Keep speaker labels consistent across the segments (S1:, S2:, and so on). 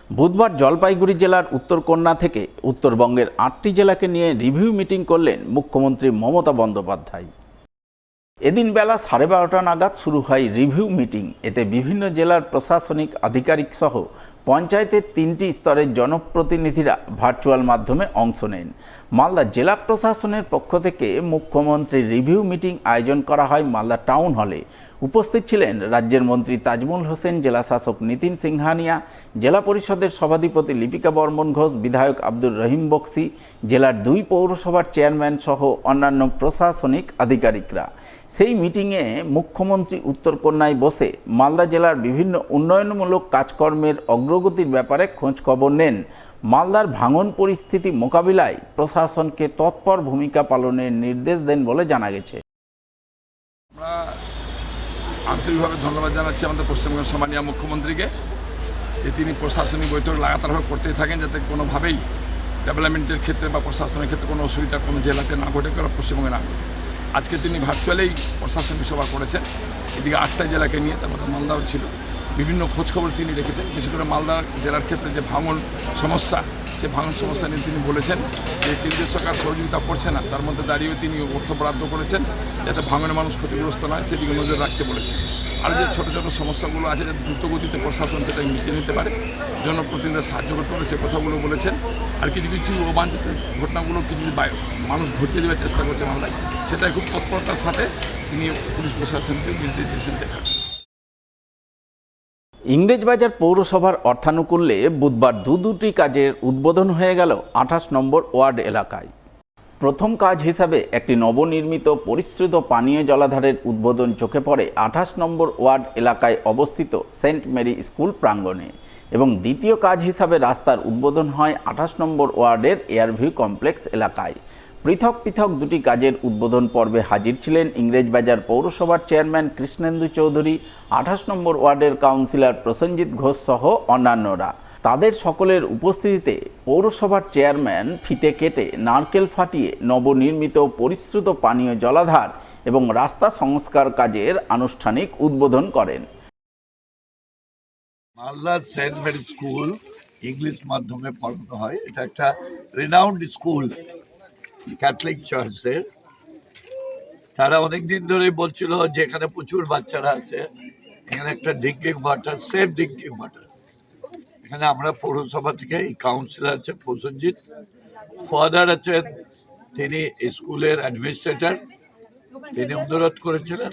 S1: বুধবার জলপাইগুড়ি জেলার উত্তরকন্যা থেকে উত্তরবঙ্গের ৮টি জেলাকে নিয়ে রিভিউ মিটিং করলেন মুখ্যমন্ত্রী মমতা বন্দ্যোপাধ্যায়। এদিন বেলা 12:30 নাগাদ শুরু হয় রিভিউ মিটিং। এতে বিভিন্ন জেলার প্রশাসনিক আধিকারিক সহ পঞ্চায়েতের 3টি স্তরের জনপ্রতিনিধিরা ভার্চুয়াল মাধ্যমে অংশ নেন। মালদা জেলা প্রশাসনের পক্ষ থেকে মুখ্যমন্ত্রী রিভিউ মিটিং আয়োজন করা হয় মালদা টাউন হলে। উপস্থিত ছিলেন রাজ্যের মন্ত্রী তাজমুল হোসেন, জেলা শাসক নিতিন সিংহানিয়া, জেলা পরিষদের সভাধিপতি লিপিকা বর্মন ঘোষ, বিধায়ক আব্দুর রহিম বক্সি, জেলার 2 পৌরসভার চেয়ারম্যান সহ অন্যান্য প্রশাসনিক আধিকারিকরা। সেই মিটিংয়ে মুখ্যমন্ত্রী উত্তরকন্যায় বসে মালদা জেলার বিভিন্ন উন্নয়নমূলক কাজকর্মের অগ্রগতির ব্যাপারে খোঁজখবর নেন। মালদার ভাঙন পরিস্থিতি মোকাবিলায় প্রশাসনকে তৎপর ভূমিকা পালনের নির্দেশ দেন বলে জানা গেছে।
S2: আমরা আন্তরিকভাবে ধন্যবাদ জানাচ্ছি আমাদের পশ্চিমবঙ্গের সম্মানীয় মুখ্যমন্ত্রীকে, যে তিনি প্রশাসনিক বৈঠক লাগাতারভাবে করতেই থাকেন, যাতে কোনোভাবেই ডেভেলপমেন্টের ক্ষেত্রে বা প্রশাসনের ক্ষেত্রে কোনো অসুবিধা কোনো জেলাতে না ঘটে, কোনো পশ্চিমবঙ্গে না ঘটে। আজকে তিনি ভার্চুয়ালেই প্রশাসনিক সভা করেছেন, এদিকে 8টা জেলাকে নিয়ে, তার মধ্যে মালদাও ছিল। বিভিন্ন খোঁজখবর তিনি রেখেছেন, বিশেষ করে মালদা জেলার ক্ষেত্রে যে ভাঙন সমস্যা, সে ভাঙন সমস্যা নিয়ে তিনি বলেছেন যে কেন্দ্রীয় সরকার সহযোগিতা করছে না, তার মধ্যে দাঁড়িয়েও তিনি অর্থ বরাদ্দ করেছেন যাতে ভাঙনের মানুষ ক্ষতিগ্রস্ত নয়, সেদিকে নজর রাখতে বলেছেন। আর যে ছোটো ছোটো সমস্যাগুলো আছে, যাতে দ্রুতগতিতে প্রশাসন সেটা মিটিয়ে নিতে পারে, জনপ্রতিনিধিরা সাহায্য করতে পারে, সে কথাগুলো বলেছেন। আর কিছু কিছু অবাঞ্ছিত ঘটনাগুলো কিছু মানুষ ঘটিয়ে দেওয়ার চেষ্টা করছে মামলায়, সেটাই খুব তৎপরতার সাথে তিনি পুলিশ প্রশাসনকে নির্দেশ দিয়েছেন দেখার।
S1: ইংরেজবাজার পৌরসভার অর্থানুকূল্যে বুধবার দুটি কাজের উদ্বোধন হয়ে গেল 28 নম্বর ওয়ার্ড এলাকায়। প্রথম কাজ হিসাবে একটি নবনির্মিত পরিশ্রুত পানীয় জলাধারের উদ্বোধন চোখে পড়ে 28 নম্বর ওয়ার্ড এলাকায় অবস্থিত সেন্ট মেরি স্কুল প্রাঙ্গণে, এবং দ্বিতীয় কাজ হিসাবে রাস্তার উদ্বোধন হয় 28 নম্বর ওয়ার্ডের এয়ারভিউ কমপ্লেক্স এলাকায়। পৃথক পৃথক দুটি কাজের উদ্বোধন পর্বে হাজির ছিলেন ইংরেজবাজার পৌরসভার চেয়ারম্যান কৃষ্ণেন্দু চৌধুরী, 28 নম্বর ওয়ার্ডের কাউন্সিলর প্রসেনজিৎ ঘোষ সহ অন্যান্যরা। তাদের সকলের উপস্থিতিতে পৌরসভার চেয়ারম্যান ফিতে কেটে নারকেল ফাটিয়ে নবনির্মিত পরিশ্রুত পানীয় জলাধার এবং রাস্তা সংস্কার কাজের আনুষ্ঠানিক উদ্বোধন করেন।
S3: Malda Saint Mary school English মাধ্যমে পড়ানো হয়। এটা একটা রিনাউন্ড স্কুল ক্যাথলিক চার্চের। তারা অনেকদিন ধরেই বলছিল যে এখানে প্রচুর বাচ্চারা আছে, এখানে একটা drinking water, safe drinking water. এখানে আমরা পৌরসভা থেকে এই কাউন্সিলর আছে প্রসেনজিৎ, ফাদার আছেন, তিনি স্কুলের অ্যাডমিনিস্ট্রেটর, তিনি অনুরোধ করেছিলেন,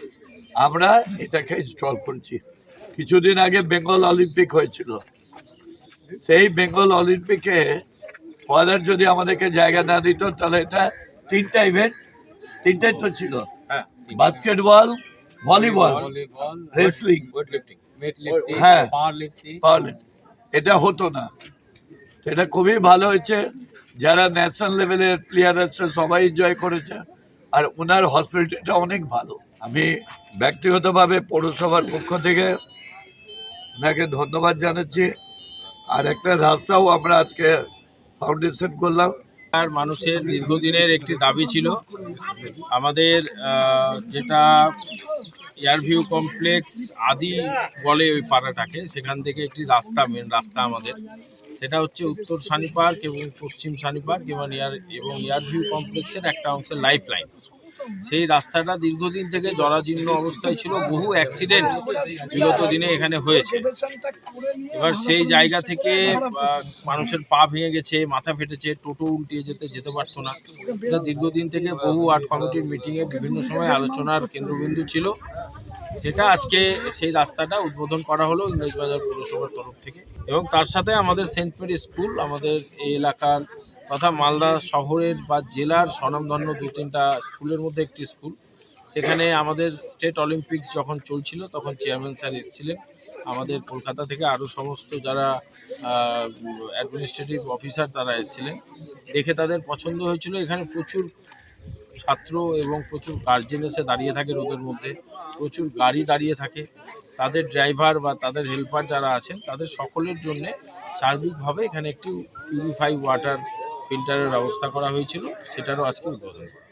S3: আমরা এটাকে ইনস্টল করেছি। কিছুদিন আগে বেঙ্গল অলিম্পিক হয়েছিল, সেই বেঙ্গল অলিম্পিকে ফাদার যদি আমাদেরকে জায়গা না দিত, তাহলে এটা 3টা ইভেন্ট, 3টাই তো ছিল, বাস্কেটবল, ভলিবল, রেসলিং, হ্যাঁ পাওয়ারলিফটিং, এটা হতো না। এটা খুবই ভালো হয়েছে, যারা ন্যাশনাল লেভেলের প্লেয়ার আছে সবাই এনজয় করেছে, আর ওনার হসপিটালটা অনেক ভালো। আমি ব্যক্তিগতভাবে পৌরসভার পক্ষ থেকে ওনাকে ধন্যবাদ জানাচ্ছি। আর একটা রাস্তাও আমরা আজকে ফাউন্ডেশন করলাম।
S4: আর মানুষের দীর্ঘদিনের একটি দাবি ছিল আমাদের, যেটা এয়ারভিউ কমপ্লেক্স আদি বলে ওই পাড়াটাকে, সেখান থেকে একটি রাস্তা, মেন রাস্তা আমাদের, সেটা হচ্ছে উত্তর সানি পার্ক এবং পশ্চিম সানি পার্ক এবং এয়ারভিউ কমপ্লেক্সের একটা অংশের লাইফ লাইন। সেই রাস্তাটা দীর্ঘদিন থেকে জরাজীর্ণ অবস্থায় ছিল, বহু অ্যাক্সিডেন্ট বিগত দিনে এখানে হয়েছে। এবার সেই জায়গা থেকে মানুষের পা ভেঙে গেছে, মাথা ফেটেছে, টোটো উল্টিয়ে যেতে পারতো না। এটা দীর্ঘদিন থেকে বহু ওয়ার্ড কমিটির মিটিংয়ে বিভিন্ন সময় আলোচনার কেন্দ্রবিন্দু ছিল। সেটা আজকে সেই রাস্তাটা উদ্বোধন করা হলো ইংরেজবাজার পৌরসভার তরফ থেকে, এবং তার সাথে আমাদের সেন্ট মেরি স্কুল, আমাদের এই এলাকার তথা মালদা শহরের বা জেলার স্বনামধন্য 2-3টা স্কুলের মধ্যে একটি স্কুল। সেখানে আমাদের স্টেট অলিম্পিক্স যখন চলছিল, তখন চেয়ারম্যান স্যার এসেছিলেন, আমাদের কলকাতা থেকে আরও সমস্ত যারা অ্যাডমিনিস্ট্রেটিভ অফিসার তারা এসেছিলেন। দেখে তাদের পছন্দ হয়েছিল। এখানে প্রচুর ছাত্র এবং প্রচুর গার্জেন এসে দাঁড়িয়ে থাকে রোদের মধ্যে, প্রচুর গাড়ি দাঁড়িয়ে থাকে, তাদের ড্রাইভার বা তাদের হেল্পার যারা আছেন তাদের সকলের জন্যে সার্বিকভাবে এখানে একটি পিউরিফাই ওয়াটার ফিল্টারের ব্যবস্থা করা হয়েছিল, সেটারও আজকে উদ্বোধন করা।